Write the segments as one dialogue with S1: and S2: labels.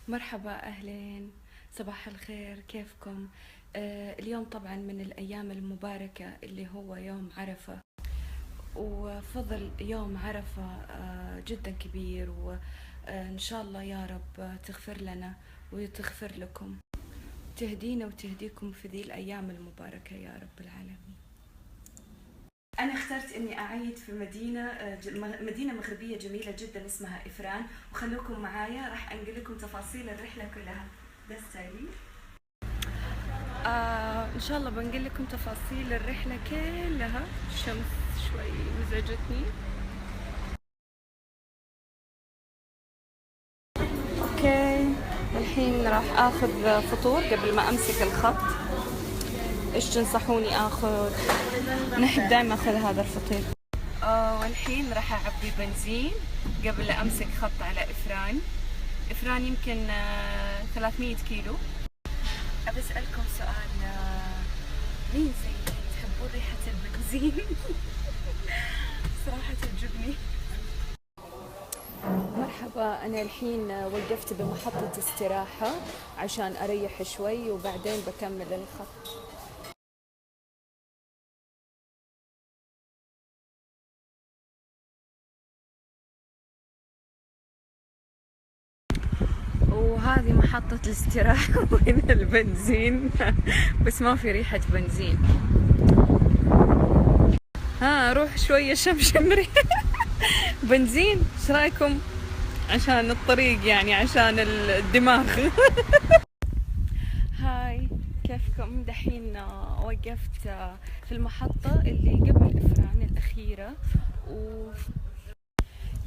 S1: مرحبا، أهلين، صباح الخير، كيفكم؟ اليوم طبعا من الأيام المباركة اللي هو يوم عرفة. وفضل يوم عرفة جدا كبير، وإن شاء الله يا رب تغفر لنا وتغفر لكم، تهدينا وتهديكم في ذي الأيام المباركة يا رب العالمين. أنا اخترت إني أعيد في مدينة مغربية جميلة جدا اسمها إفران، وخلوكم معايا راح أنقل لكم تفاصيل الرحلة كلها. ده ستايلي. إن شاء الله بنقل لكم تفاصيل الرحلة كلها. الشمس شوي مزعجتني. أوكي، الحين راح آخذ فطور قبل ما أمسك الخط. إيش تنصحوني آخذ؟ نحب دائما أخذ هذا الفطير. والحين راح أعبي بنزين قبل أمسك خط على إفران. إفران يمكن 300 كيلو. أبي أسألكم سؤال، مين زي تحبون ريحة البنزين؟ صراحة تعجبني. مرحبا، أنا الحين وقفت بمحطة استراحة عشان أريح شوي وبعدين بكمل الخط. وهذه محطة الاستراحة وهنا البنزين. بس ما في ريحة بنزين. روح شوية شمشم ريحة بنزين. ايش رايكم؟ عشان الطريق، يعني عشان الدماغ. هاي، كيفكم؟ دحين وقفت في المحطة اللي قبل إفران الأخيرة،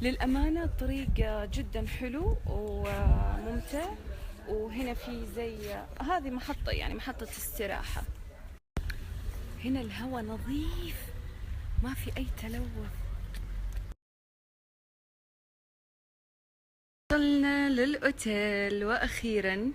S1: وللأمانة الطريق جدا حلو وممتع. وهنا في زي هذه محطة، يعني محطة استراحة. هنا الهواء نظيف، ما في أي تلوث. وصلنا للأوتيل وأخيرا.